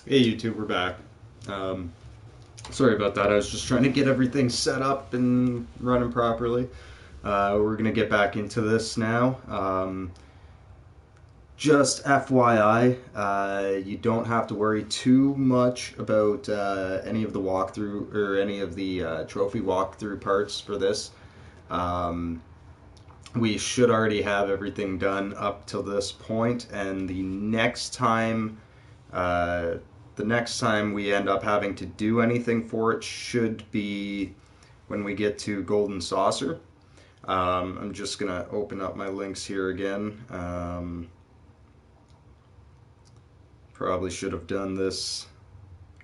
Hey YouTube, we're back. Sorry about that. I was just trying to get everything set up and running properly. We're gonna get back into this now. Just FYI, you don't have to worry too much about any of the walkthrough or any of the trophy walkthrough parts for this. Um, we should already have everything done up till this point, and uh, the next time we end up having to do anything for it should be when we get to Golden Saucer. I'm just gonna open up my links here again. Probably should have done this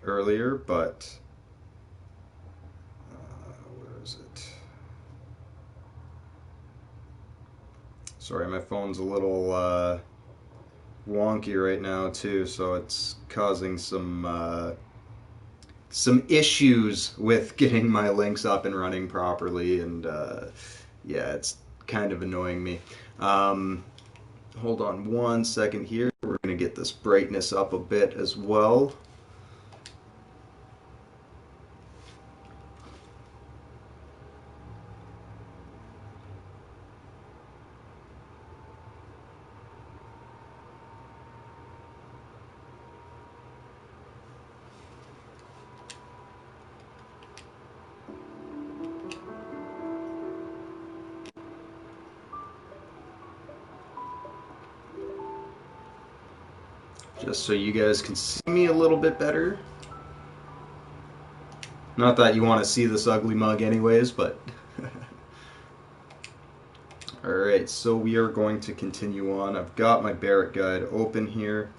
earlier, but where is it? Sorry, my phone's a little wonky right now too, so it's causing some issues with getting my links up and running properly, and yeah, it's kind of annoying me. Hold on one second here. We're going to get this brightness up a bit as well. Just so you guys can see me a little bit better. Not that you want to see this ugly mug anyways, but... Alright, so we are going to continue on. I've got my Barrett guide open here.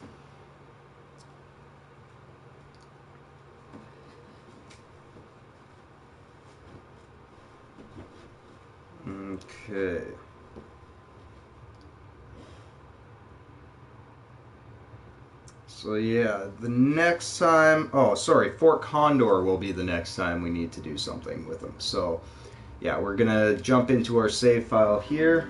Okay. So yeah, the next time, oh sorry, Fort Condor will be the next time we need to do something with them. So yeah, we're gonna jump into our save file here.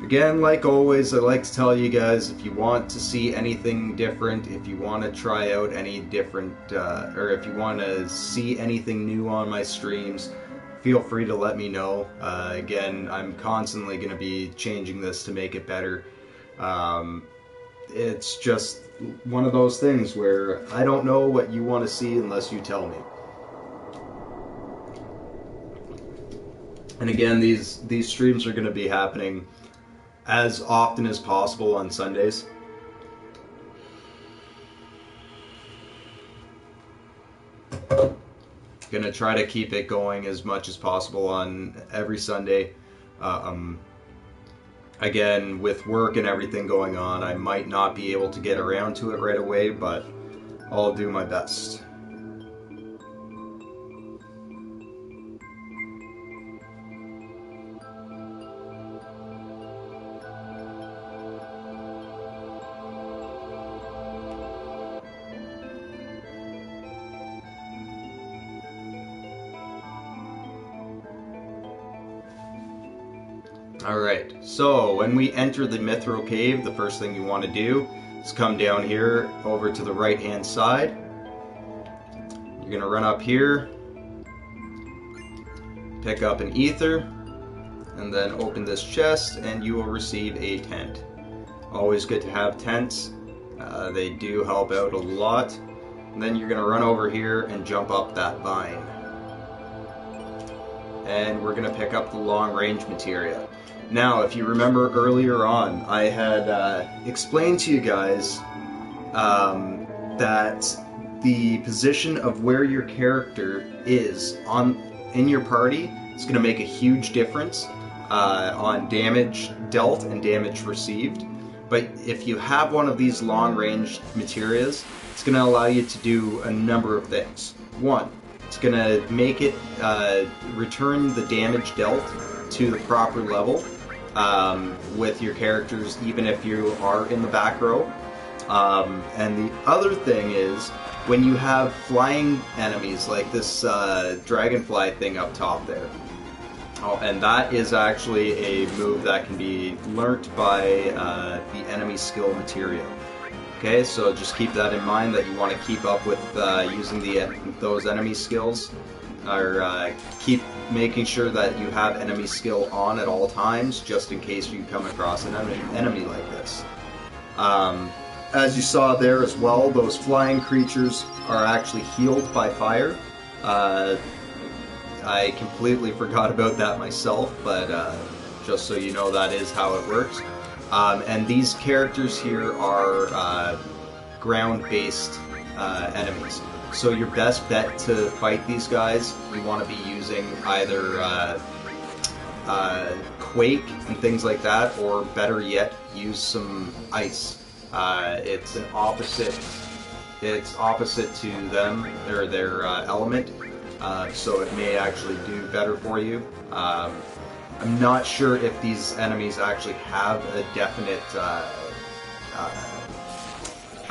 Again, like always, I like to tell you guys, if you want to see anything different, if you want to try out any different, or if you want to see anything new on my streams, feel free to let me know. Again, I'm constantly going to be changing this to make it better. It's just one of those things where I don't know what you want to see unless you tell me. And again, these streams are going to be happening as often as possible on Sundays. Gonna try to keep it going as much as possible on every Sunday. Again, with work and everything going on, I might not be able to get around to it right away, but I'll do my best. Alright, so when we enter the Mithril Cave, the first thing you want to do is come down here over to the right hand side. You're going to run up here, pick up an ether, and then open this chest and you will receive a tent. Always good to have tents, they do help out a lot. And then you're going to run over here and jump up that vine. And we're going to pick up the long range materia. Now, if you remember earlier on, I had explained to you guys that the position of where your character is in your party is going to make a huge difference on damage dealt and damage received. But if you have one of these long-range materials, it's going to allow you to do a number of things. One, it's going to make it return the damage dealt to the proper level with your characters, even if you are in the back row. And the other thing is, when you have flying enemies like this dragonfly thing up top there, and that is actually a move that can be learnt by the enemy skill material. Okay, so just keep that in mind, that you want to keep up with using those enemy skills, or keep making sure that you have enemy skill on at all times, just in case you come across an enemy like this. As you saw there as well, those flying creatures are actually healed by fire. I completely forgot about that myself, but just so you know, that is how it works. And these characters here are ground-based enemies. So your best bet to fight these guys, you want to be using either Quake and things like that, or better yet, use some ice. It's opposite to them, or their element, so it may actually do better for you. I'm not sure if these enemies actually have a definite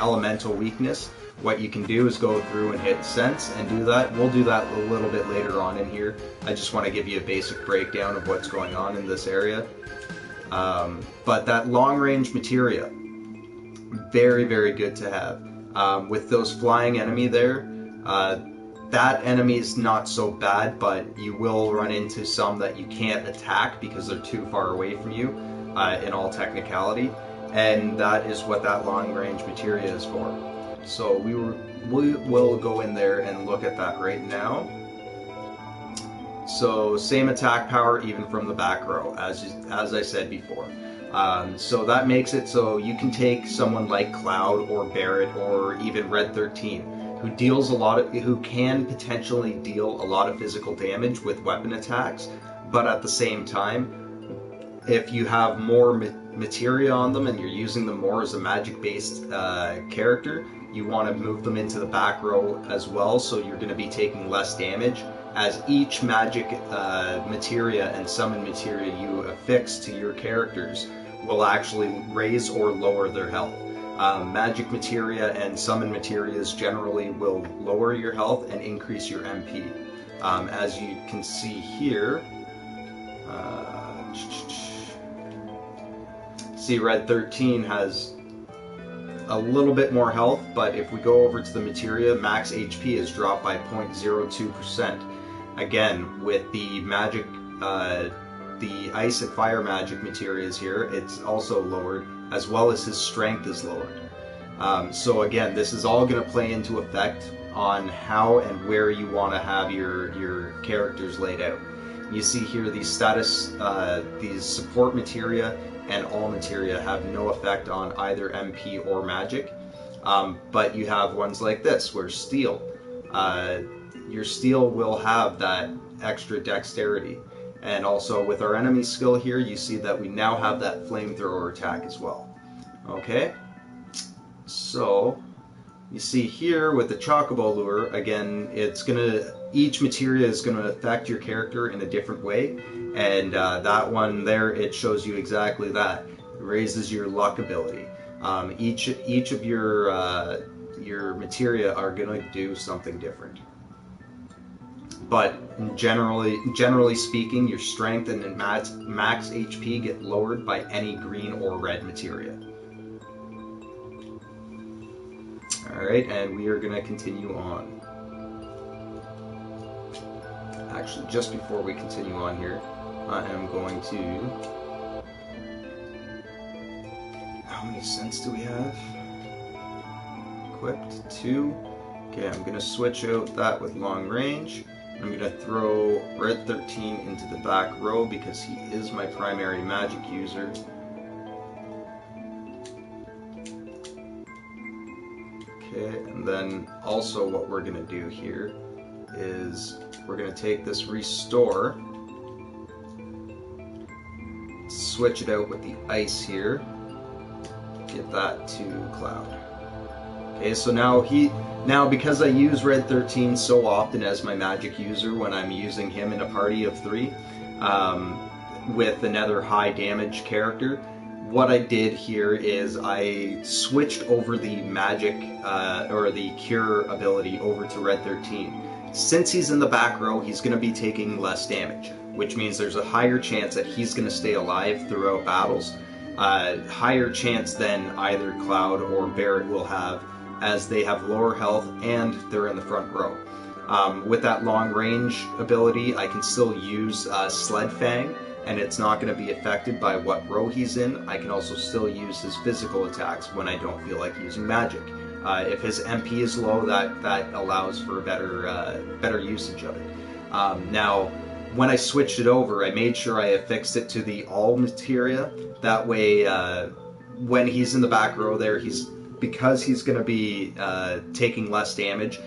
elemental weakness. What you can do is go through and hit sense and do that. We'll do that a little bit later on in here. I just want to give you a basic breakdown of what's going on in this area. But that long-range materia, very, very good to have. With those flying enemy there, that enemy is not so bad, but you will run into some that you can't attack because they're too far away from you, in all technicality, and that is what that long-range materia is for. So we will go in there and look at that right now. So same attack power even from the back row, as I said before. So that makes it so you can take someone like Cloud or Barret or even Red 13, who can potentially deal a lot of physical damage with weapon attacks, but at the same time, if you have more materia on them and you're using them more as a magic-based character, you want to move them into the back row as well, so you're going to be taking less damage, as each magic materia and summon materia you affix to your characters will actually raise or lower their health. Magic materia and summon materias generally will lower your health and increase your MP. As you can see here, see Red 13 has a little bit more health, but if we go over to the materia, max HP is dropped by 0.02%. Again, with the magic, the ice and fire magic materias here, it's also lowered, as well as his strength is lowered. So again, this is all going to play into effect on how and where you want to have your characters laid out. You see here these these support materia and all materia have no effect on either MP or magic, but you have ones like this where steel, your steel will have that extra dexterity. And also with our enemy skill here, you see that we now have that flamethrower attack as well. Okay, so you see here with the Chocobo Lure, again, each materia is gonna affect your character in a different way, and that one there, it shows you exactly that. It raises your luck ability. Each of your materia are gonna do something different. But generally speaking, your strength and max HP get lowered by any green or red materia. Alright, and we are going to continue on. Actually, just before we continue on here, I am going to... How many cents do we have? Equipped 2. Okay, I'm going to switch out that with long range. I'm going to throw Red 13 into the back row because he is my primary magic user. Okay, and then also what we're going to do here is we're going to take this Restore, switch it out with the Ice here, get that to Cloud. Okay, so now because I use Red 13 so often as my magic user when I'm using him in a party of 3, with another high damage character, what I did here is I switched over the magic, or the cure ability over to Red 13. Since he's in the back row, he's going to be taking less damage, which means there's a higher chance that he's going to stay alive throughout battles. higher chance than either Cloud or Barret will have, as they have lower health and they're in the front row. With that long range ability, I can still use Sled Fang, and it's not going to be affected by what row he's in. I can also still use his physical attacks when I don't feel like using magic. If his MP is low, that allows for better usage of it. Now, when I switched it over, I made sure I affixed it to the all materia. That way, when he's in the back row there, because he's going to be taking less damage,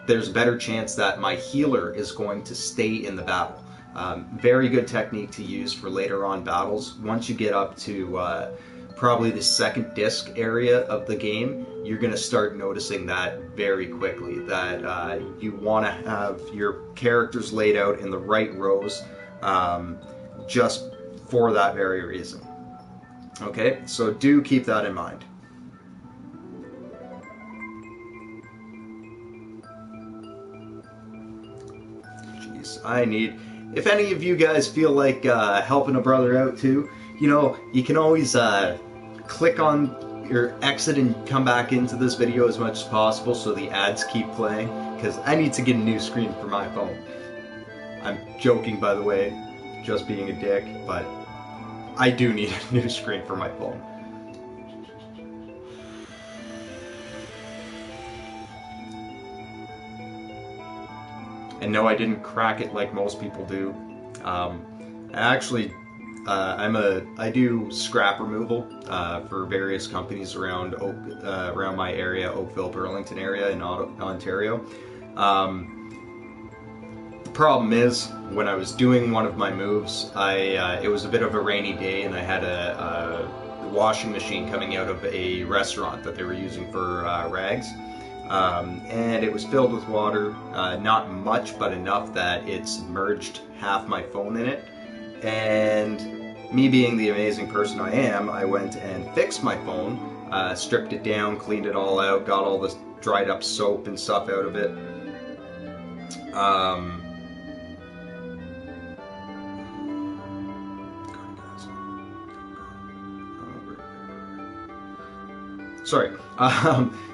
there's a better chance that my healer is going to stay in the battle. Very good technique to use for later on battles. Once you get up to probably the second disc area of the game, you're going to start noticing that very quickly, that you want to have your characters laid out in the right rows, just for that very reason. Okay, so do keep that in mind. If any of you guys feel like helping a brother out too, you know, you can always click on your exit and come back into this video as much as possible so the ads keep playing, because I need to get a new screen for my phone. I'm joking, by the way, just being a dick, but I do need a new screen for my phone. And no, I didn't crack it like most people do. I do scrap removal for various companies around around my area, Oakville, Burlington area in Ontario. The problem is, when I was doing one of my moves, it was a bit of a rainy day, and I had a washing machine coming out of a restaurant that they were using for rags. And it was filled with water, not much, but enough that it submerged half my phone in it. And me being the amazing person I am, I went and fixed my phone, stripped it down, cleaned it all out, got all this dried up soap and stuff out of it. Sorry.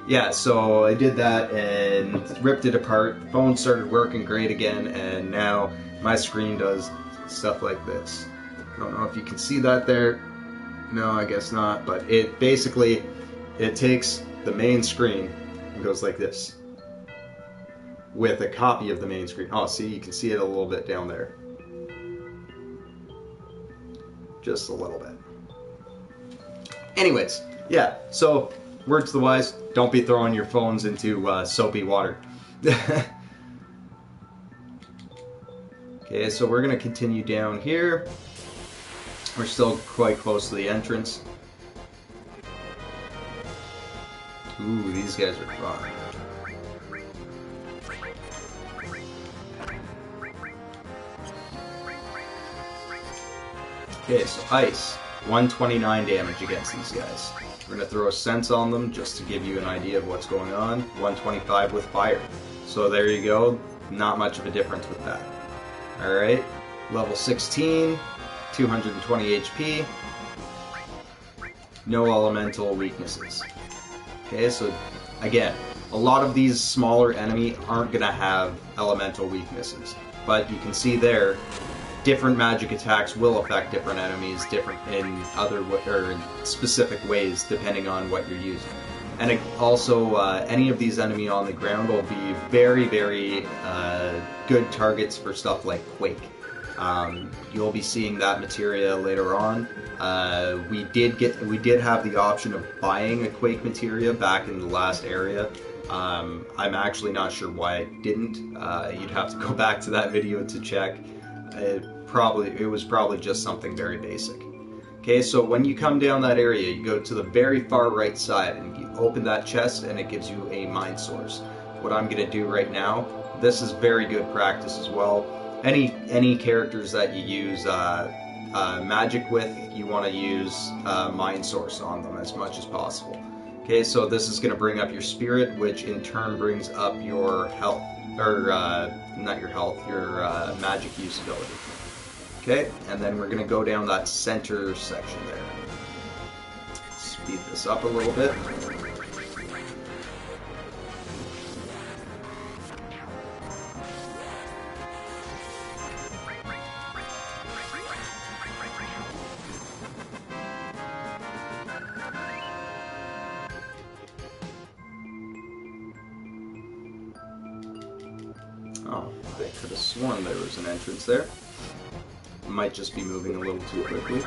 Yeah, so I did that and ripped it apart. The phone started working great again, and now my screen does stuff like this. I don't know if you can see that there. No, I guess not, but it basically, it takes the main screen and goes like this with a copy of the main screen. Oh, see, you can see it a little bit down there. Just a little bit. Anyways, yeah, so word to the wise, don't be throwing your phones into soapy water. Okay, so we're going to continue down here. We're still quite close to the entrance. Ooh, these guys are fun. Okay, so ice. 129 damage against these guys. We're going to throw a sense on them just to give you an idea of what's going on. 125 with fire. So there you go. Not much of a difference with that. Alright, level 16, 220 HP. No elemental weaknesses. Okay, so again, a lot of these smaller enemies aren't going to have elemental weaknesses. But you can see there, different magic attacks will affect different enemies different in specific ways depending on what you're using. And also, any of these enemies on the ground will be very, very good targets for stuff like Quake. You'll be seeing that materia later on. We did have the option of buying a Quake materia back in the last area. I'm actually not sure why I didn't. You'd have to go back to that video to check. It was probably just something very basic. Okay, so when you come down that area, you go to the very far right side and you open that chest and it gives you a mine source. What I'm going to do right now, this is very good practice as well. Any characters that you use magic with, you want to use mine source on them as much as possible. Okay, so this is going to bring up your spirit, which in turn brings up your health, or not your health, your magic usability. Okay, and then we're going to go down that center section there. speed this up a little bit. Oh, I could have sworn there was an entrance there. Might just be moving a little too quickly.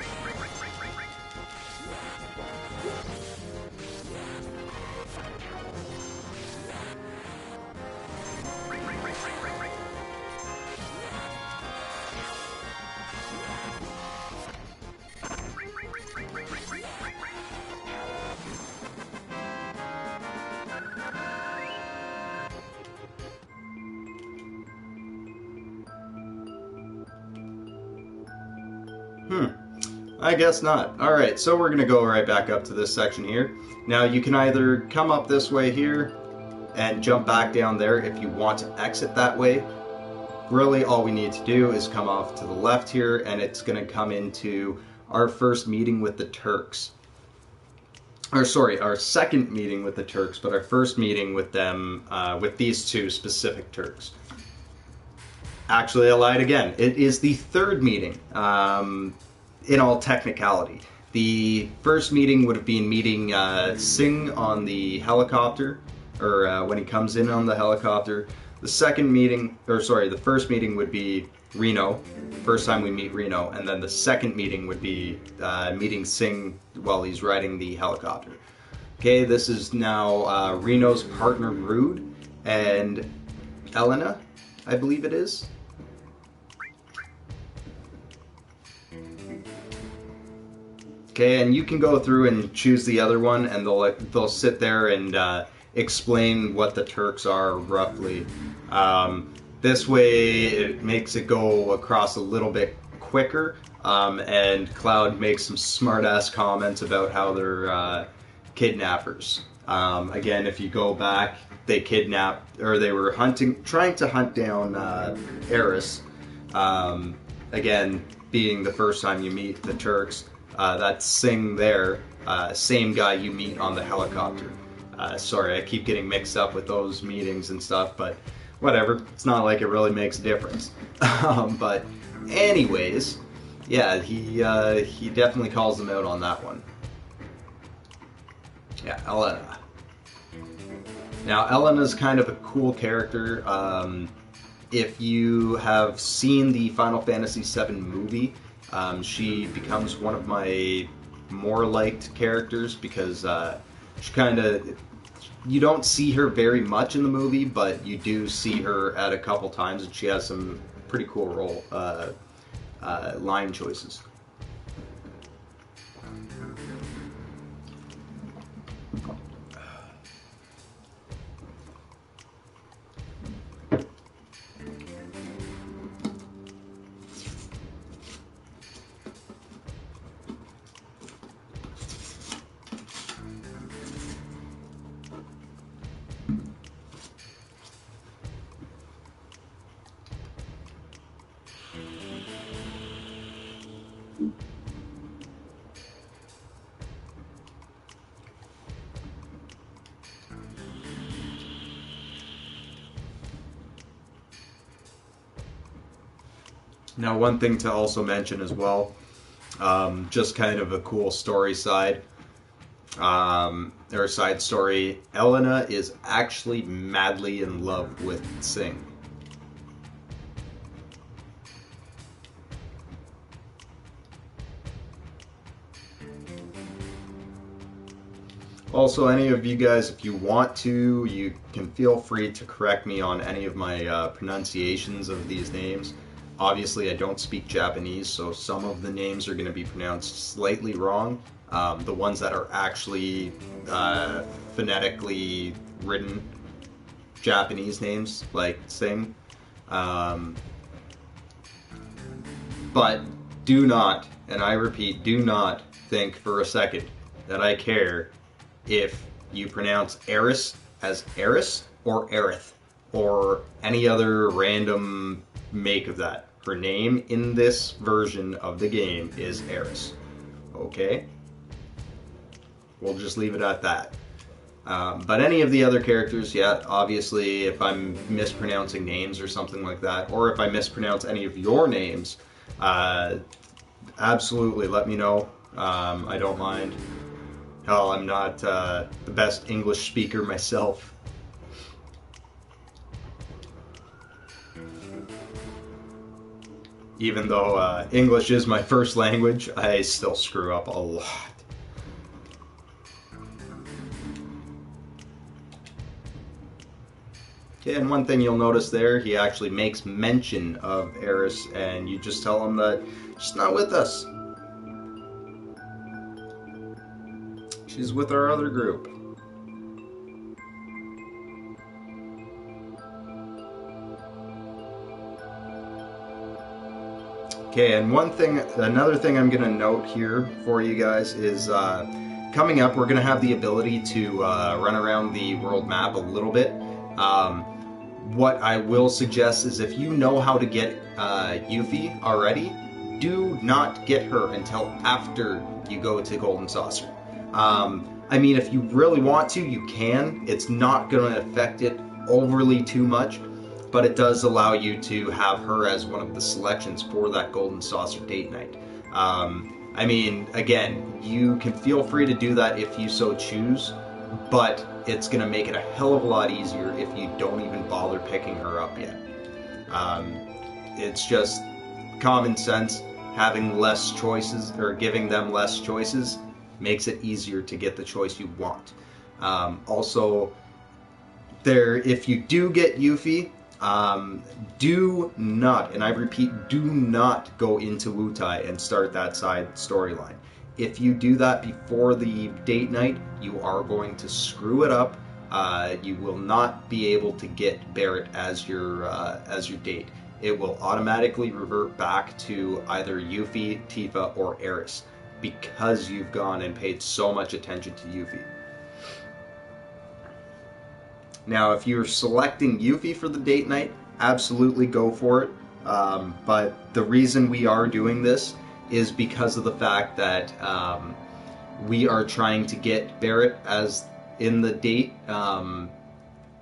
I guess not. Alright, so we're going to go right back up to this section here. Now you can either come up this way here and jump back down there if you want to exit that way. Really all we need to do is come off to the left here, and it's going to come into our first meeting with the Turks. Or sorry, our second meeting with the Turks, but our first meeting with them, with these two specific Turks. Actually, I lied again. It is the third meeting. In all technicality. The first meeting would have been meeting Singh on the helicopter, or when he comes in on the helicopter. The second meeting, or sorry, the first meeting would be Reno, first time we meet Reno, and then the second meeting would be meeting Singh while he's riding the helicopter. Okay, this is now Reno's partner Rude and Elena, I believe it is. Okay, and you can go through and choose the other one, and they'll sit there and explain what the Turks are roughly. This way, it makes it go across a little bit quicker, and Cloud makes some smart-ass comments about how they're kidnappers. Again, if you go back, they kidnapped, or they were trying to hunt down Eris. Again, being the first time you meet the Turks. That's Singh there, same guy you meet on the helicopter. Sorry, I keep getting mixed up with those meetings and stuff, but whatever. It's not like it really makes a difference. But anyways, yeah, he definitely calls them out on that one. Yeah, Elena. Now, Elena's kind of a cool character. If you have seen the Final Fantasy VII movie, she becomes one of my more liked characters because she kind of, you don't see her very much in the movie, but you do see her at a couple times, and she has some pretty cool line choices. Now, one thing to also mention as well, just kind of a cool story side, or side story, Elena is actually madly in love with Singh. Also, any of you guys, if you want to, you can feel free to correct me on any of my pronunciations of these names. Obviously, I don't speak Japanese, so some of the names are going to be pronounced slightly wrong. The ones that are actually phonetically written Japanese names, like Singh. But do not, and I repeat, do not think for a second that I care if you pronounce Eris as Eris or Aerith or any other random make of that. Her name in this version of the game is Eris. Okay? We'll just leave it at that. But any of the other characters, yeah, obviously if I'm mispronouncing names or something like that, or if I mispronounce any of your names, absolutely let me know. I don't mind. Hell, I'm not the best English speaker myself. Even though English is my first language, I still screw up a lot. Okay, and one thing you'll notice there, he actually makes mention of Eris, and you just tell him that she's not with us. She's with our other group. Okay, and another thing I'm gonna note here for you guys is coming up, we're gonna have the ability to run around the world map a little bit. What I will suggest is if you know how to get Yuffie already, do not get her until after you go to Golden Saucer. I mean, if you really want to, you can. It's not going to affect it overly too much, but it does allow you to have her as one of the selections for that Golden Saucer date night. I mean, again, you can feel free to do that if you so choose, but it's going to make it a hell of a lot easier if you don't even bother picking her up yet. It's just common sense. Having less choices, or giving them less choices, makes it easier to get the choice you want. Also, if you do get Yuffie, do not, and I repeat, do not go into Wutai and start that side storyline. If you do that before the date night, you are going to screw it up. You will not be able to get Barrett as your date. It will automatically revert back to either Yuffie, Tifa, or Eris, because you've gone and paid so much attention to Yuffie. Now, if you're selecting Yuffie for the date night, absolutely go for it. But the reason we are doing this is because of the fact that we are trying to get Barrett as in the date,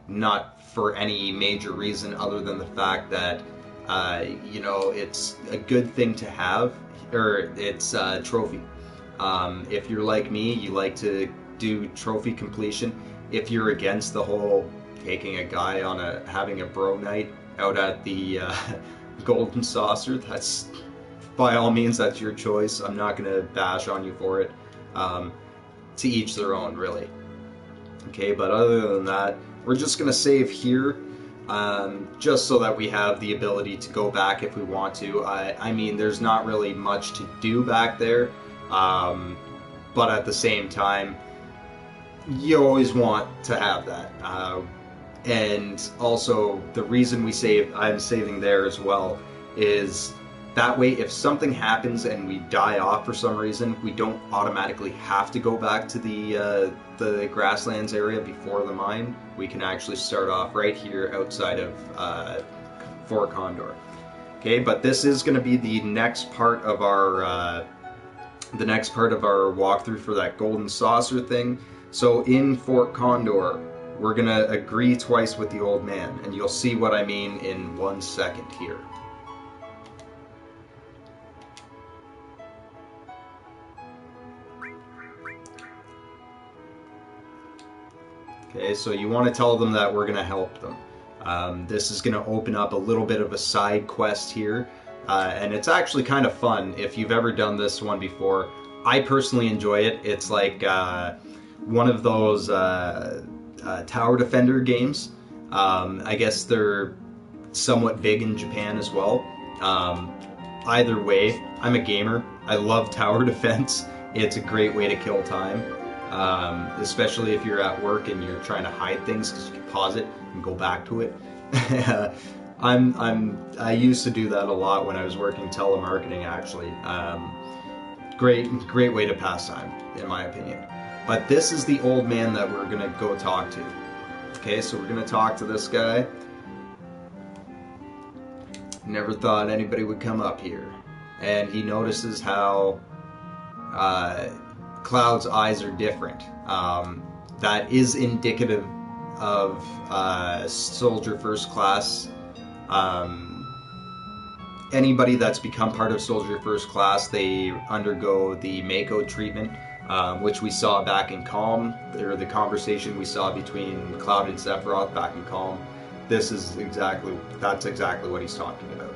not for any major reason other than the fact that it's a good thing to have, or it's a trophy. If you're like me, you like to do trophy completion. If you're against the whole taking a guy on having a bro night out at the Golden Saucer, that's by all means, that's your choice. I'm not going to bash on you for it. To each their own, really. Okay, but other than that, we're just going to save here, just so that we have the ability to go back if we want to. I mean, there's not really much to do back there, but at the same time, you always want to have that. And also, the reason I'm saving there as well, is that way if something happens and we die off for some reason, we don't automatically have to go back to the grasslands area before the mine. We can actually start off right here outside of Fort Condor. Okay, but this is going to be the next part of our walkthrough for that Golden Saucer thing. So in Fort Condor, we're going to agree twice with the old man, and you'll see what I mean in 1 second here. Okay, so you want to tell them that we're going to help them. This is going to open up a little bit of a side quest here, and it's actually kind of fun if you've ever done this one before. I personally enjoy it. It's like one of those tower defender games. I guess they're somewhat big in Japan as well. Either way, I'm a gamer. I love tower defense. It's a great way to kill time. Especially if you're at work and you're trying to hide things, because you can pause it and go back to it. I used to do that a lot when I was working telemarketing, actually. Great way to pass time, in my opinion. But this is the old man that we're gonna go talk to. Okay, so we're gonna talk to this guy. Never thought anybody would come up here. And he notices how Cloud's eyes are different. That is indicative of Soldier First Class. Anybody that's become part of Soldier First Class, they undergo the Mako treatment, which we saw back in Calm, or the conversation we saw between Cloud and Sephiroth back in Calm. That's exactly what he's talking about.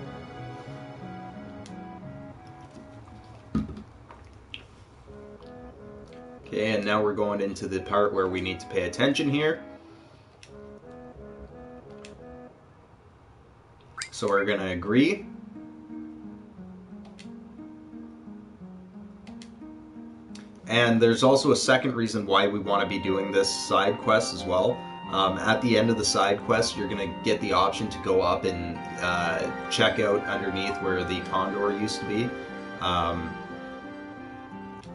Okay, and now we're going into the part where we need to pay attention here. So we're going to agree. And there's also a second reason why we want to be doing this side quest as well. At the end of the side quest, you're going to get the option to go up and check out underneath where the Condor used to be.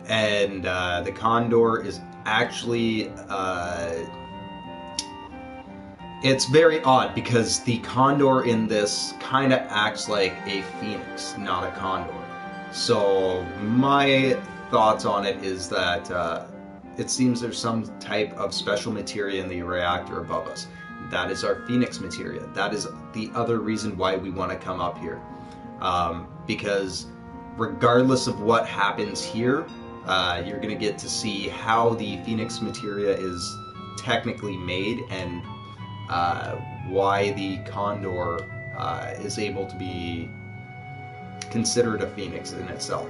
The Condor is actually... it's very odd because the Condor in this kind of acts like a phoenix, not a condor. So my thoughts on it is that it seems there's some type of special materia in the reactor above us. That is our phoenix materia. That is the other reason why we want to come up here. Because regardless of what happens here, you're going to get to see how the phoenix materia is technically made and why the Condor is able to be considered a phoenix in itself.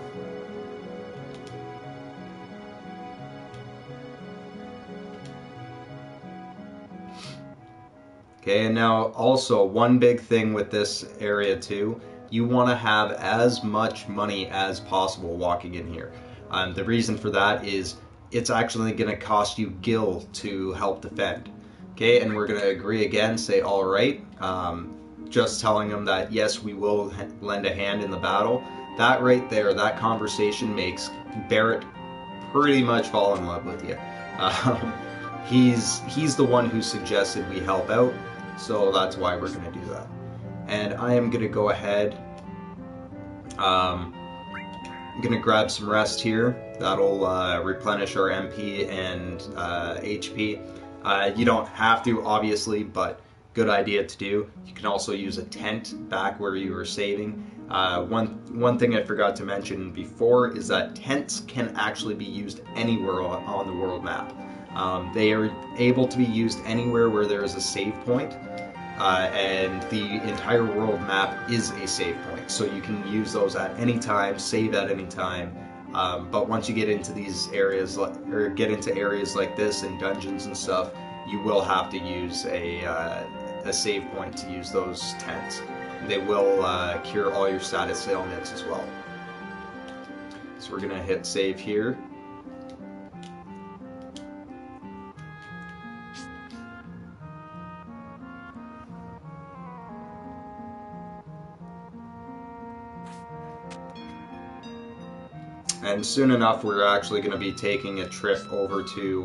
Okay, and now also one big thing with this area too, you want to have as much money as possible walking in here. The reason for that is it's actually going to cost you gil to help defend. Okay, and we're going to agree again, say alright, just telling them that yes, we will lend a hand in the battle. That right there, that conversation makes Barrett pretty much fall in love with you. He's the one who suggested we help out, so that's why we're going to do that. And I am going to go ahead, I'm going to grab some rest here. That'll replenish our MP and HP. You don't have to, obviously, but good idea to do. You can also use a tent back where you were saving. One thing I forgot to mention before is that tents can actually be used anywhere on the world map. They are able to be used anywhere where there is a save point, and the entire world map is a save point. So you can use those at any time, save at any time. But once you get into these areas, or get into areas like this and dungeons and stuff, you will have to use a save point to use those tents. They will cure all your status ailments as well. So we're going to hit save here. And soon enough, we're actually going to be taking a trip over to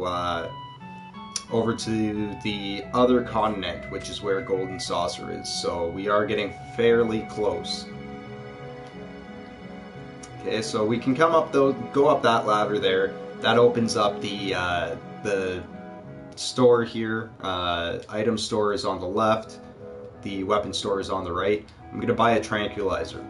the other continent, which is where Golden Saucer is. So we are getting fairly close. Okay, so we can come up go up that ladder there. That opens up the store here. Item store is on the left. The weapon store is on the right. I'm going to buy a tranquilizer.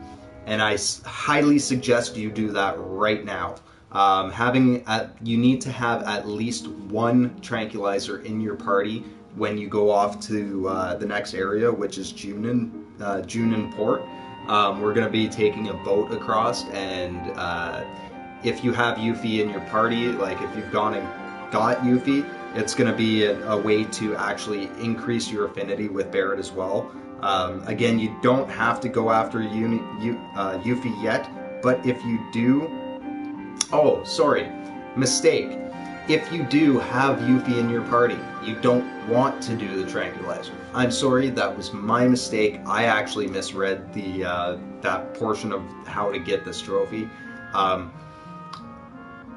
And I highly suggest you do that right now. You need to have at least one tranquilizer in your party when you go off to the next area, which is Junin Port. We're going to be taking a boat across, and if you have Yuffie in your party, like if you've gone and got Yuffie, it's going to be a way to actually increase your affinity with Barrett as well. Again, you don't have to go after Yuffie yet, but if you do... Oh, sorry. Mistake. If you do have Yuffie in your party, you don't want to do the tranquilizer. I'm sorry, that was my mistake. I actually misread that portion of how to get this trophy.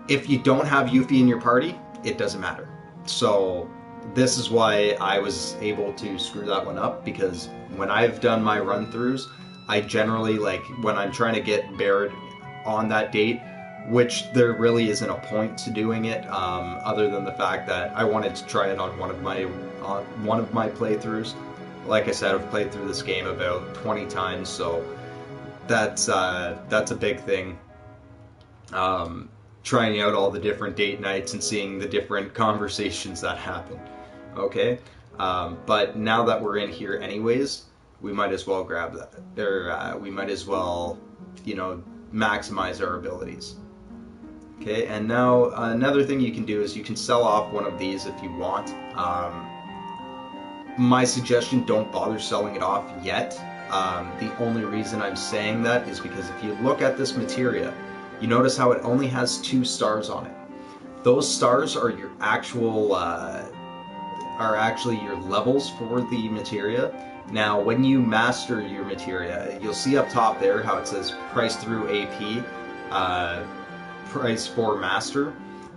If you don't have Yuffie in your party, it doesn't matter. So this is why I was able to screw that one up, because when I've done my run-throughs, I generally, like, when I'm trying to get Barrett on that date, which there really isn't a point to doing it, other than the fact that I wanted to try it on one of my playthroughs. Like I said, I've played through this game about 20 times, so that's a big thing. Trying out all the different date nights and seeing the different conversations that happen. Okay, but now that we're in here anyways, we might as well grab that, or we might as well, maximize our abilities. Okay, and now another thing you can do is you can sell off one of these if you want. My suggestion, don't bother selling it off yet. The only reason I'm saying that is because if you look at this materia, you notice how it only has 2 stars on it. Those stars are your actual, are actually your levels for the materia. Now, when you master your materia, you'll see up top there how it says price through AP, price for master.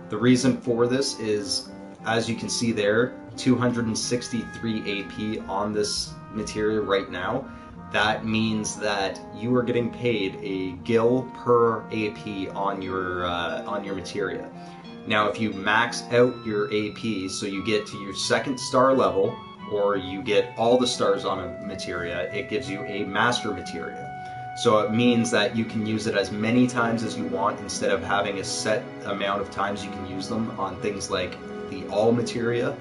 The reason for this is, as you can see there, 263 AP on this materia right now. That means that you are getting paid a gil per AP on your materia. Now, if you max out your AP, so you get to your 2nd star level, or you get all the stars on a materia, it gives you a master materia. So it means that you can use it as many times as you want instead of having a set amount of times you can use them on things like the all materia.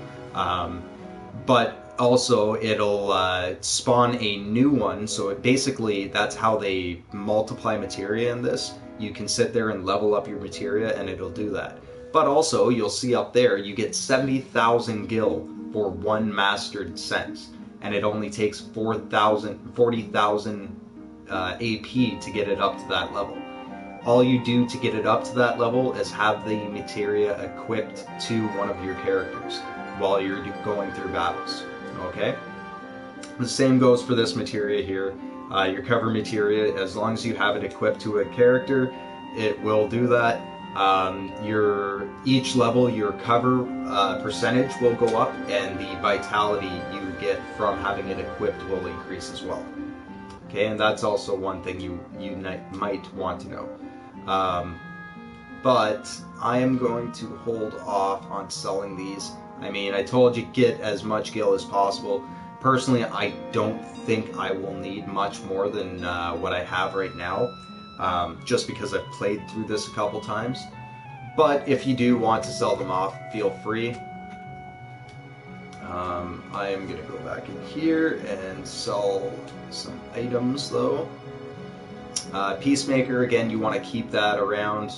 But also it'll spawn a new one, so basically that's how they multiply materia in this. You can sit there and level up your materia and it'll do that. But also, you'll see up there, you get 70,000 gil for 1 mastered sense, and it only takes 40,000 AP to get it up to that level. All you do to get it up to that level is have the materia equipped to one of your characters while you're going through battles. Okay? The same goes for this materia here. Your cover materia, as long as you have it equipped to a character, it will do that. Each level, your cover percentage will go up, and the vitality you get from having it equipped will increase as well. Okay, and that's also one thing you might want to know. But I am going to hold off on selling these. I mean, I told you get as much gil as possible. Personally, I don't think I will need much more than what I have right now, just because I've played through this a couple times. But if you do want to sell them off, feel free. I am going to go back in here and sell some items, though. Peacemaker, again, you want to keep that around.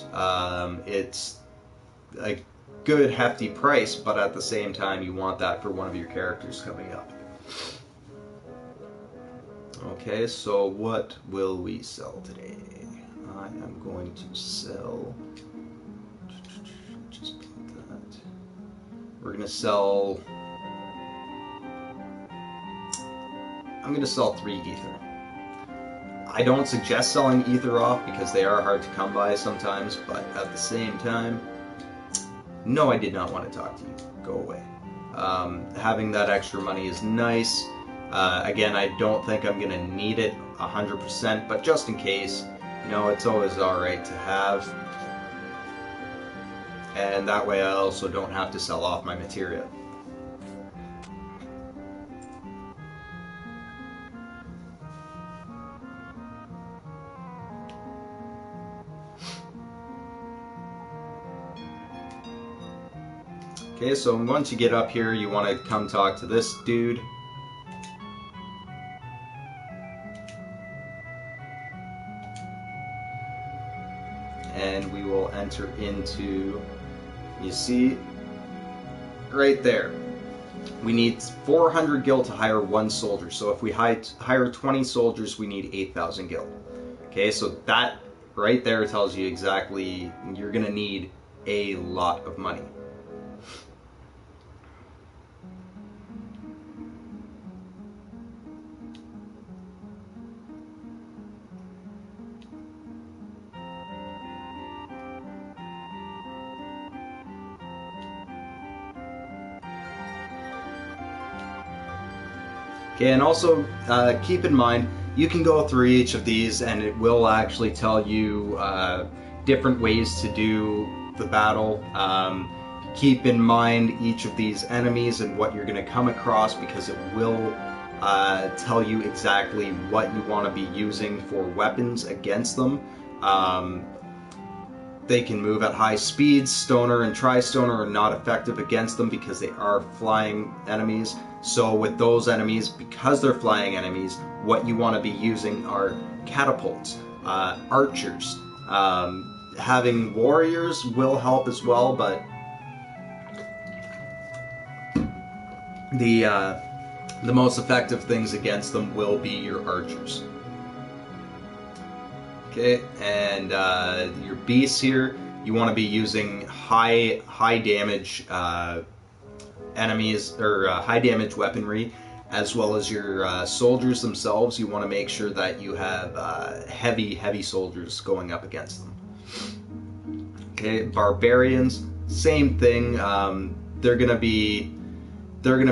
It's a good hefty price, but at the same time you want that for one of your characters coming up. Okay, so what will we sell today? I am going to sell, just put that, we're going to sell, I'm going to sell 3 ether. I don't suggest selling ether off because they are hard to come by sometimes, but at the same time, no, I did not want to talk to you. Go away. Having that extra money is nice. Again, I don't think I'm going to need it 100%, but just in case, it's always alright to have. And that way I also don't have to sell off my materia. Okay, so once you get up here, you want to come talk to this dude. And we will enter into, you see, right there. We need 400 gil to hire 1 soldier. So if we hire 20 soldiers, we need 8,000 gil. Okay, so that right there tells you exactly you're going to need a lot of money. Okay, and also keep in mind, you can go through each of these and it will actually tell you different ways to do the battle. Keep in mind each of these enemies and what you're going to come across, because it will tell you exactly what you want to be using for weapons against them. They can move at high speeds. Stoner and Tri-Stoner are not effective against them because they are flying enemies. So with those enemies, because they're flying enemies, what you want to be using are catapults, archers. Having warriors will help as well, but the most effective things against them will be your archers. Okay, and your beasts here, you want to be using high damage enemies, or high damage weaponry, as well as your soldiers themselves. You want to make sure that you have heavy soldiers going up against them. Okay, barbarians, same thing. They're gonna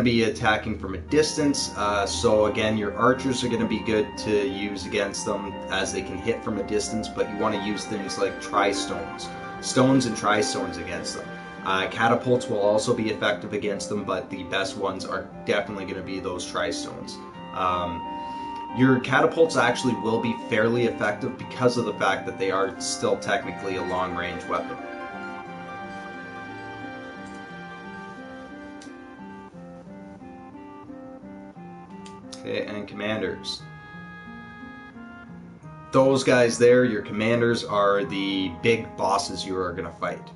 be attacking from a distance, so again, your archers are going to be good to use against them, as they can hit from a distance, but you want to use things like tri-stones, stones and tri-stones against them. Catapults will also be effective against them, but the best ones are definitely going to be those tri-stones. Your catapults actually will be fairly effective because of the fact that they are still technically a long-range weapon. Okay, and commanders. Those guys there, your commanders, are the big bosses you are going to fight.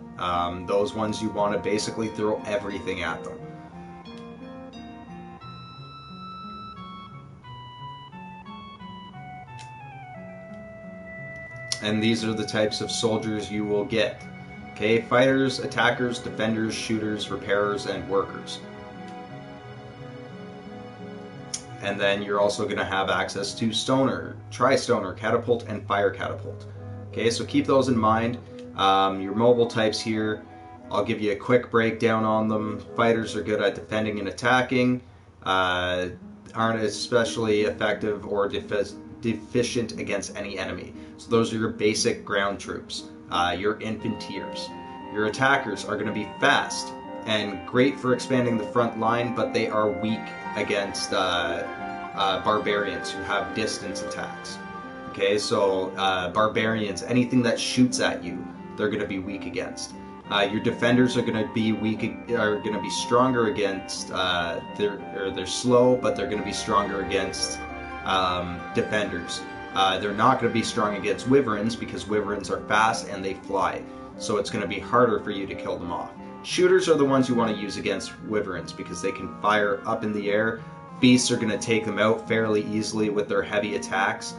Those ones you want to basically throw everything at them. And these are the types of soldiers you will get. Okay, fighters, attackers, defenders, shooters, repairers, and workers. And then you're also going to have access to stoner, tri-stoner, catapult, and fire catapult. Okay, so keep those in mind. Your mobile types here, I'll give you a quick breakdown on them. Fighters are good at defending and attacking, aren't especially effective or deficient against any enemy. So those are your basic ground troops, your infanteers. Your attackers are going to be fast and great for expanding the front line, but they are weak against barbarians who have distance attacks. Okay, so barbarians, anything that shoots at you, they're going to be weak against. Your defenders are going to be stronger against. They're slow, but they're going to be stronger against defenders. They're not going to be strong against wyverns because wyverns are fast and they fly. So it's going to be harder for you to kill them off. Shooters are the ones you want to use against wyverns because they can fire up in the air. Beasts are going to take them out fairly easily with their heavy attacks.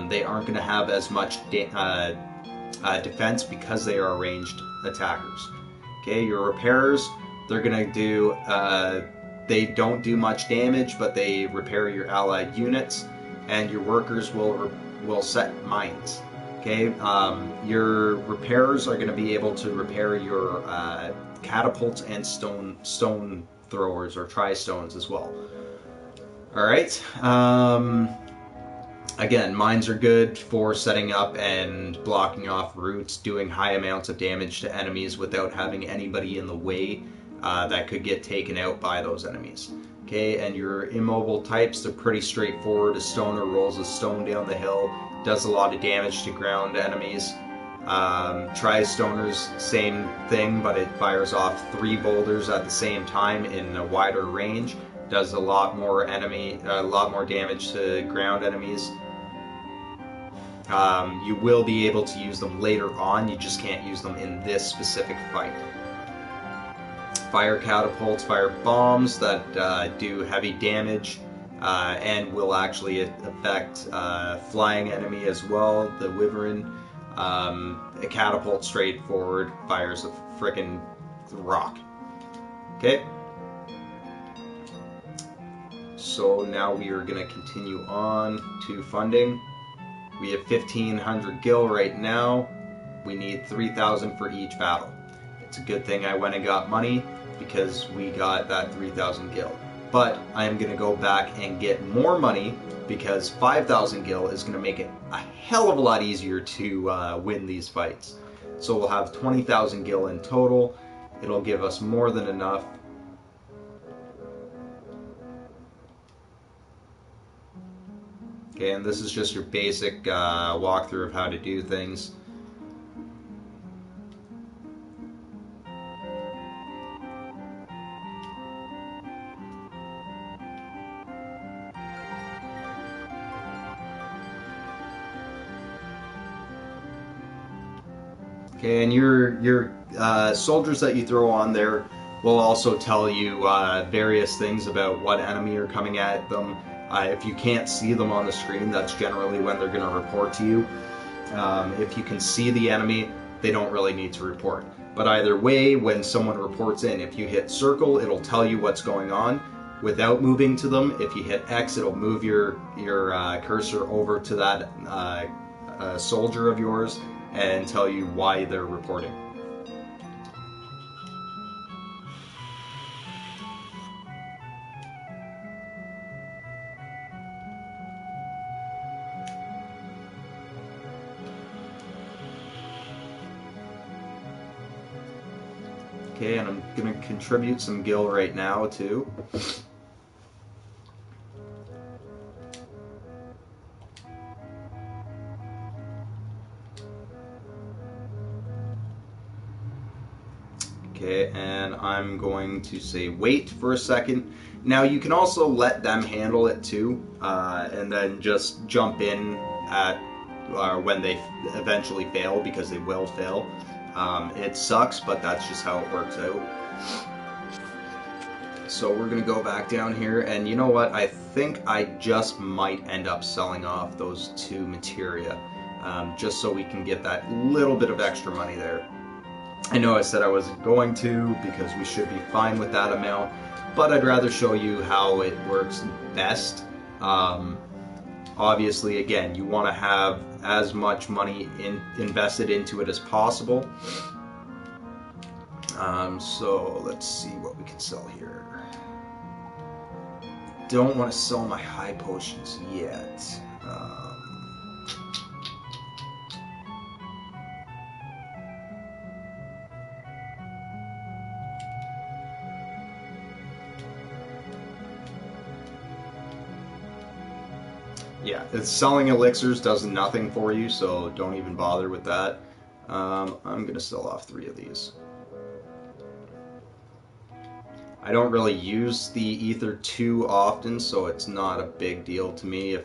They aren't going to have as much defense because they are ranged attackers. Okay, your repairers, they're going to do, they don't do much damage, but they repair your allied units, and your workers will set mines. Okay, your repairers are going to be able to repair your catapults and stone throwers or tri-stones as well. Alright, again, mines are good for setting up and blocking off routes, doing high amounts of damage to enemies without having anybody in the way that could get taken out by those enemies. Okay, and your immobile types, they're pretty straightforward. A stoner rolls a stone down the hill, does a lot of damage to ground enemies. Tri-stoners, same thing, but it fires off 3 boulders at the same time in a wider range. Does a lot more damage to ground enemies. You will be able to use them later on, you just can't use them in this specific fight. Fire catapults fire bombs that do heavy damage and will actually affect flying enemy as well. The wyvern, a catapult straight forward fires a frickin' rock. Okay. So now we are going to continue on to funding. We have 1,500 gil right now. We need 3,000 for each battle. It's a good thing I went and got money because we got that 3,000 gil. But I am going to go back and get more money because 5,000 gil is going to make it a hell of a lot easier to win these fights. So we'll have 20,000 gil in total. It'll give us more than enough. Okay, and this is just your basic walkthrough of how to do things. Okay, and your soldiers that you throw on there will also tell you various things about what enemy are coming at them. If you can't see them on the screen, that's generally when they're going to report to you. If you can see the enemy, they don't really need to report. But either way, when someone reports in, if you hit circle, it'll tell you what's going on without moving to them. If you hit X, it'll move your cursor over to that soldier of yours and tell you why they're reporting. Okay, and I'm going to contribute some gil right now too. Okay, and I'm going to say wait for a second. Now you can also let them handle it too, and then just jump in at when they eventually fail, because they will fail. It sucks, but that's just how it works out. So we're going to go back down here, and you know what? I think I just might end up selling off those 2 materia, just so we can get that little bit of extra money there. I know I said I wasn't going to, because we should be fine with that amount, but I'd rather show you how it works best. Obviously, again, you want to have as much money invested into it as possible. So let's see what we can sell here. Don't want to sell my high potions yet. Yeah, selling elixirs does nothing for you, so don't even bother with that. I'm going to sell off 3 of these. I don't really use the ether too often, so it's not a big deal to me if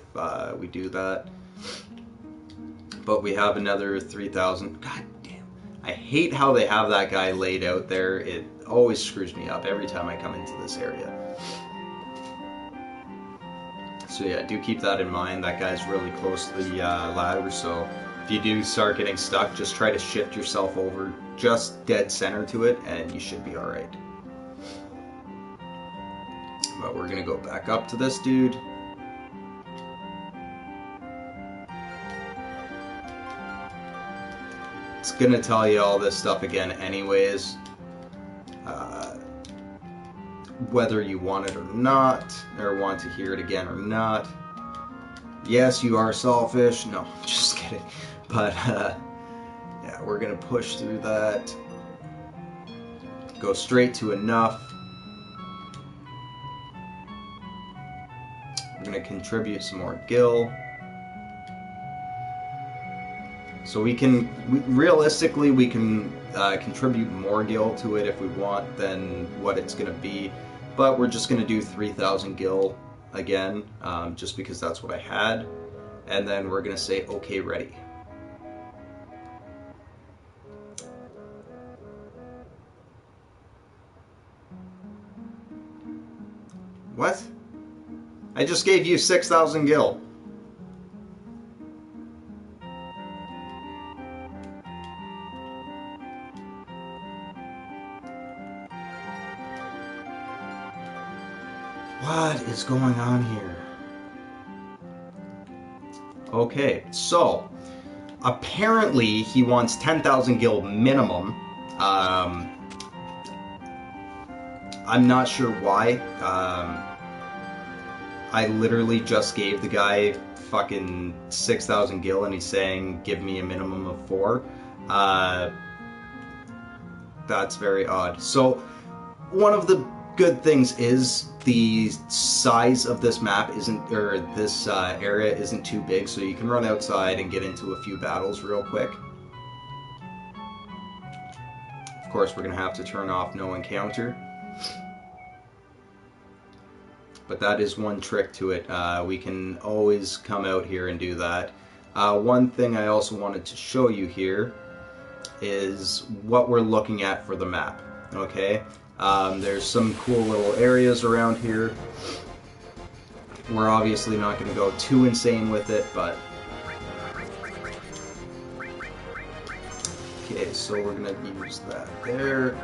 we do that. But we have another 3,000. God damn. I hate how they have that guy laid out there. It always screws me up every time I come into this area. So yeah, do keep that in mind. That guy's really close to the ladder, so if you do start getting stuck, just try to shift yourself over just dead center to it, and you should be alright. But we're going to go back up to this dude. It's going to tell you all this stuff again anyways. Whether you want it or not, or want to hear it again or not. Yes, you are selfish. No, just kidding. But, yeah, we're going to push through that. Go straight to enough. We're going to contribute some more gil. So we can, realistically, we can contribute more gil to it if we want than what it's going to be. But we're just going to do 3,000 gil again, just because that's what I had. And then we're going to say, okay, ready. What? I just gave you 6,000 gil. What is going on here? Okay, so apparently he wants 10,000 gil minimum. I'm not sure why. I literally just gave the guy fucking 6,000 gil and he's saying give me a minimum of 4. That's very odd. So, one of the good things is the size of this map isn't, or this area isn't too big, so you can run outside and get into a few battles real quick. Of course, we're going to have to turn off no encounter. But that is one trick to it. We can always come out here and do that. One thing I also wanted to show you here is what we're looking at for the map. Okay, there's some cool little areas around here. We're obviously not going to go too insane with it, but okay, so we're going to use that there.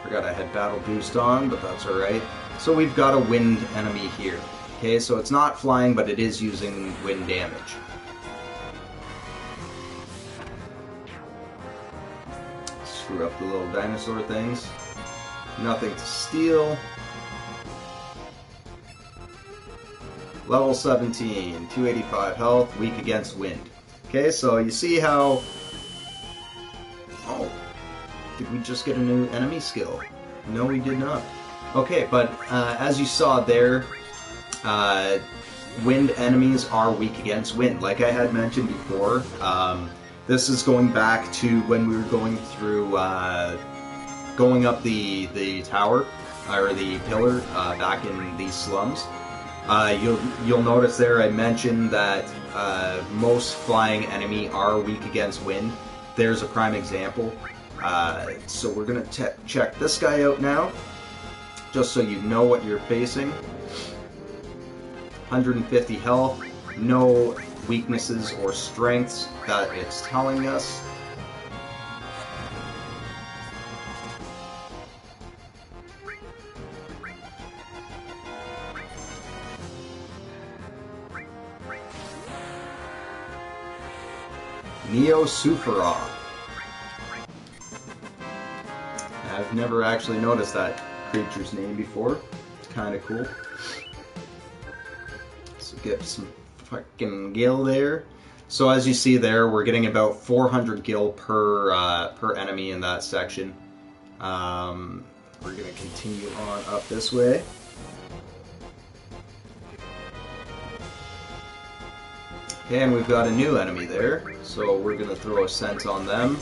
Forgot I had battle boost on, but that's alright. So we've got a wind enemy here. Okay, so it's not flying, but it is using wind damage. Screw up the little dinosaur things. Nothing to steal. Level 17, 285 health, weak against wind. Okay, so you see how... Oh, did we just get a new enemy skill? No, we did not. Okay, but as you saw there, wind enemies are weak against wind. Like I had mentioned before, this is going back to when we were going through, going up the tower, or the pillar, back in these slums. You'll notice there I mentioned that most flying enemy are weak against wind. There's a prime example. So we're going to check this guy out now, just so you know what you're facing. 150 health, no weaknesses or strengths that it's telling us. Neo-Sufra. I've never actually noticed that creature's name before. It's kind of cool. So get some fucking gil there. So as you see there, we're getting about 400 gil per enemy in that section. We're gonna continue on up this way. Okay, and we've got a new enemy there, so we're gonna throw a scent on them.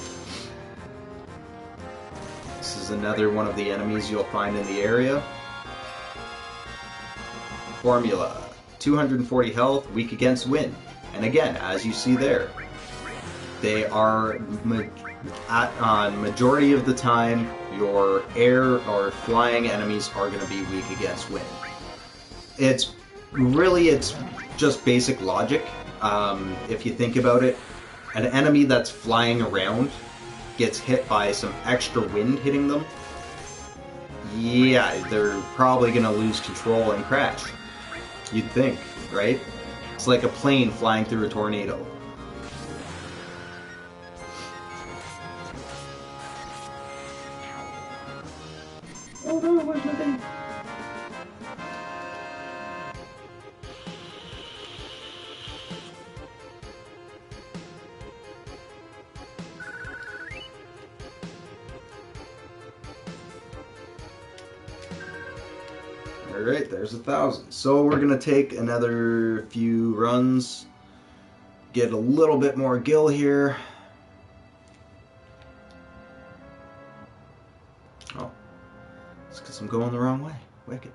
This is another one of the enemies you'll find in the area. Formula, 240 health, weak against wind. And again, as you see there, they are, majority of the time, your air or flying enemies are going to be weak against wind. It's just basic logic. If you think about it, an enemy that's flying around gets hit by some extra wind hitting them, yeah, they're probably going to lose control and crash. You'd think, right? It's like a plane flying through a tornado. Oh no, where's my thing? Alright, there's 1,000. So we're going to take another few runs, get a little bit more gil here. Oh, it's because I'm going the wrong way. Wicked.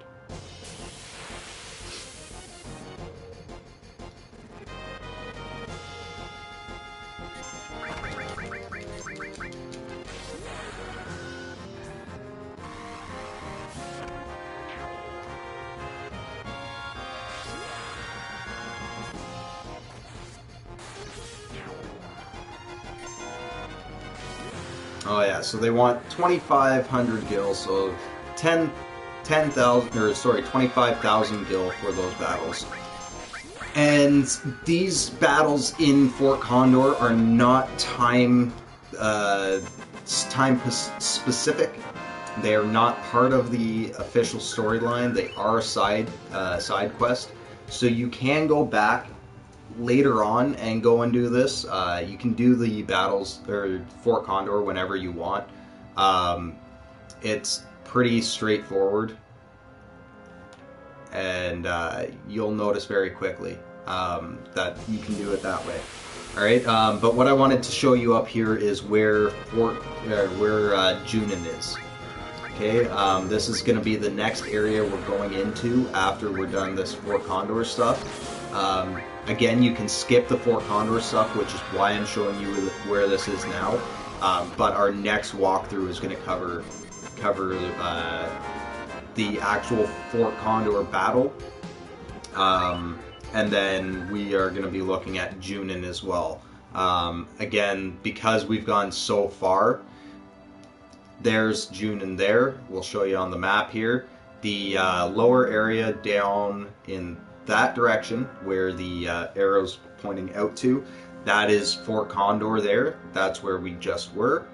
Oh yeah, so they want 2,500 gil, so 25,000 gil for those battles. And these battles in Fort Condor are not time specific. They are not part of the official storyline. They are a side quest, so you can go back later on and go and do this. You can do the battles or Fort Condor whenever you want. It's pretty straightforward, and you'll notice very quickly that you can do it that way. All right, but what I wanted to show you up here is where Junin is. Okay, this is going to be the next area we're going into after we're done this Fort Condor stuff. Again, you can skip the Fort Condor stuff, which is why I'm showing you where this is now. But our next walkthrough is going to cover the actual Fort Condor battle. And then we are going to be looking at Junin as well. Again, because we've gone so far, there's Junin there. We'll show you on the map here. The lower area down in that direction, where the arrow's pointing out to, that is Fort Condor there. That's where we just were.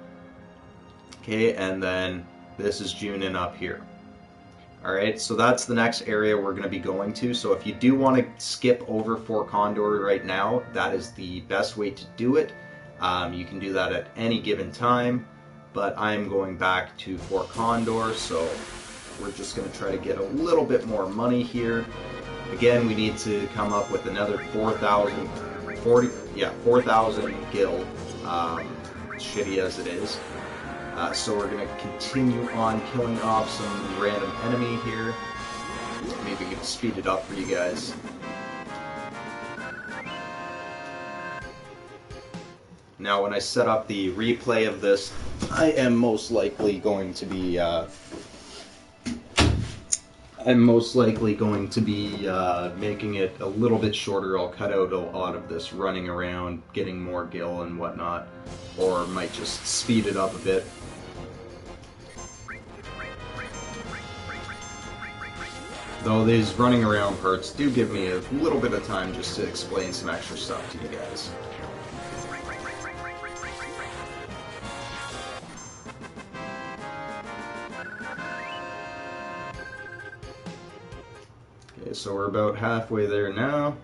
Okay, and then this is Junin up here. Alright, so that's the next area we're going to be going to. So if you do want to skip over Fort Condor right now, that is the best way to do it. You can do that at any given time, but I'm going back to Fort Condor, so we're just going to try to get a little bit more money here. Again, we need to come up with another 4,000 gil, shitty as it is. So we're going to continue on killing off some random enemy here. Maybe we can speed it up for you guys. Now when I set up the replay of this, I am most likely going to be making it a little bit shorter. I'll cut out a lot of this running around, getting more gil and whatnot, or might just speed it up a bit. Though these running around parts do give me a little bit of time just to explain some extra stuff to you guys. Okay, so we're about halfway there now.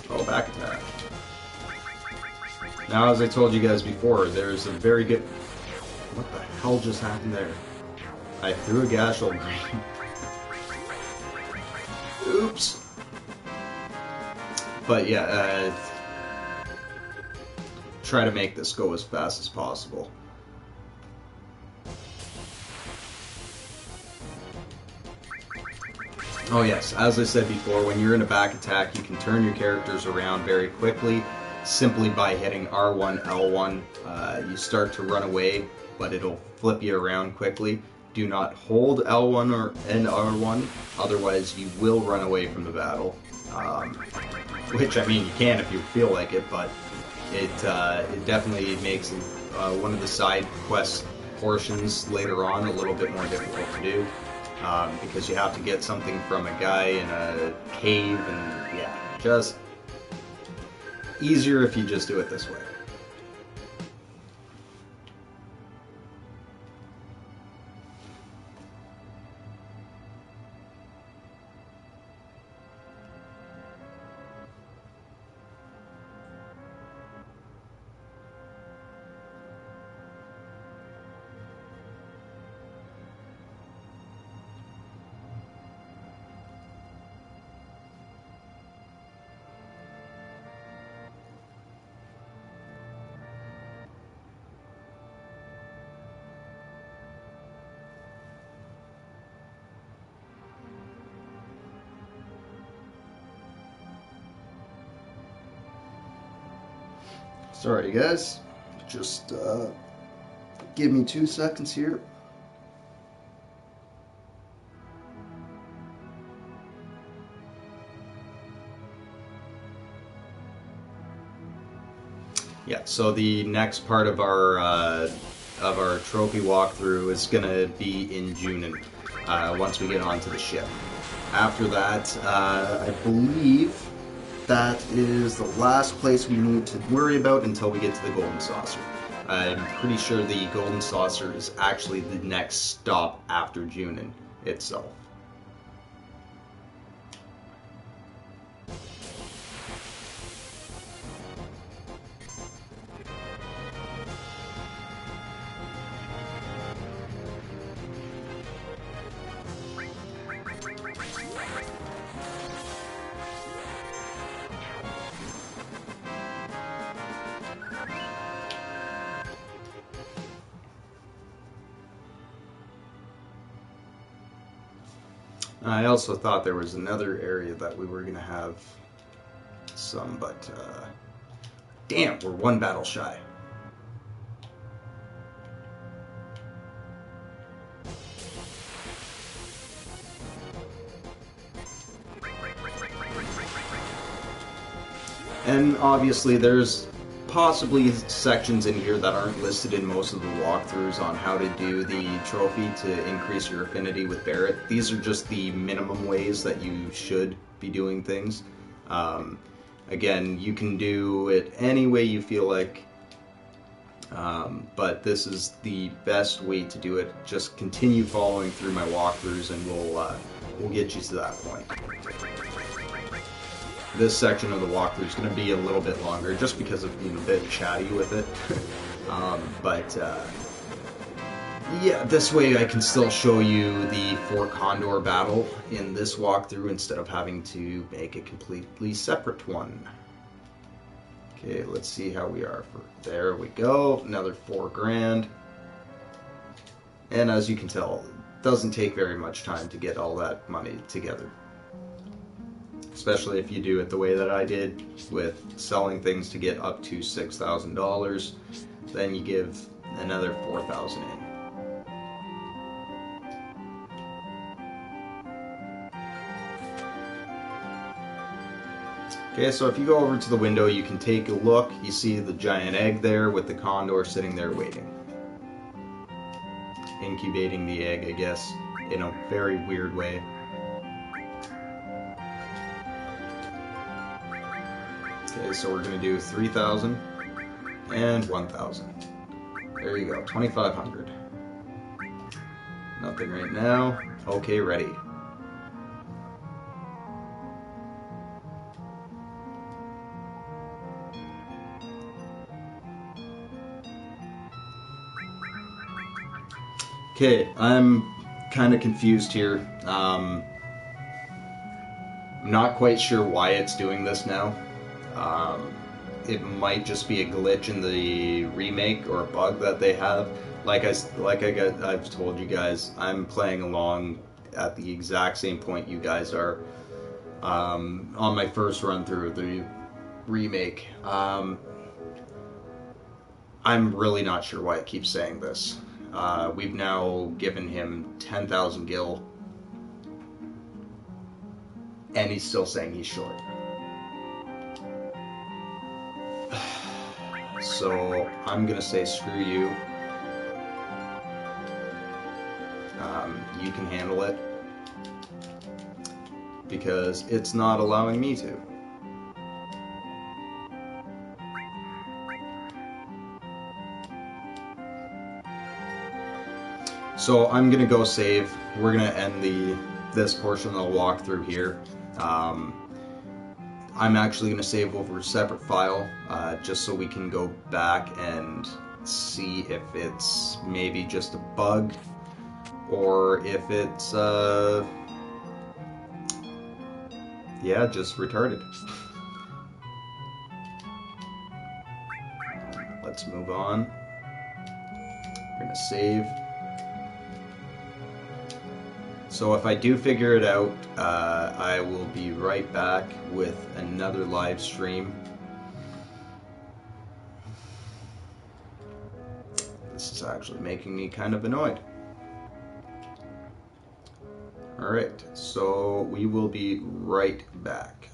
Oh, back attack. Now, as I told you guys before, there's a very good... What the hell just happened there? I threw a gash over him. Oops. But yeah, try to make this go as fast as possible. Oh yes, as I said before, when you're in a back attack, you can turn your characters around very quickly simply by hitting R1, L1. You start to run away, but it'll flip you around quickly. Do not hold L1 or R1, otherwise you will run away from the battle. Which, I mean, you can if you feel like it, but it definitely makes one of the side quest portions later on a little bit more difficult to do. Because you have to get something from a guy in a cave, and yeah, just easier if you just do it this way. Sorry guys, just give me 2 seconds here. Yeah, so the next part of our trophy walkthrough is gonna be in Junin, once we get onto the ship. After that, I believe that is the last place we need to worry about until we get to the Golden Saucer. I'm pretty sure the Golden Saucer is actually the next stop after Junin itself. I also thought there was another area that we were going to have some, but damn, we're one battle shy. And obviously there's possibly sections in here that aren't listed in most of the walkthroughs on how to do the trophy to increase your affinity with Barret. These are just the minimum ways that you should be doing things. Again, you can do it any way you feel like, but this is the best way to do it. Just continue following through my walkthroughs and we'll get you to that point. This section of the walkthrough is going to be a little bit longer just because of being a bit chatty with it. Yeah, this way I can still show you the Fort Condor battle in this walkthrough instead of having to make a completely separate one. Okay, let's see how we are. There we go, another 4 grand. And as you can tell, it doesn't take very much time to get all that money together. Especially if you do it the way that I did, with selling things to get up to $6,000, then you give another $4,000 in. Okay, so if you go over to the window, you can take a look. You see the giant egg there with the condor sitting there waiting. Incubating the egg, I guess, in a very weird way. Okay, so we're going to do 3,000 and 1,000. There you go, 2,500. Nothing right now. Okay, ready. Okay, I'm kind of confused here. I'm not quite sure why it's doing this now. It might just be a glitch in the remake or a bug that they have. I've told you guys, I'm playing along at the exact same point you guys are. On my first run through of the remake, I'm really not sure why it keeps saying this. We've now given him 10,000 gil, and he's still saying he's short. So I'm gonna say screw you. You can handle it, because it's not allowing me to. So I'm gonna go save. We're gonna end this portion of the walkthrough here. I'm actually gonna save over a separate file, just so we can go back and see if it's maybe just a bug, or if it's yeah, just retarded. Let's move on. We're gonna save. So if I do figure it out, I will be right back with another live stream. This is actually making me kind of annoyed. Alright, so we will be right back.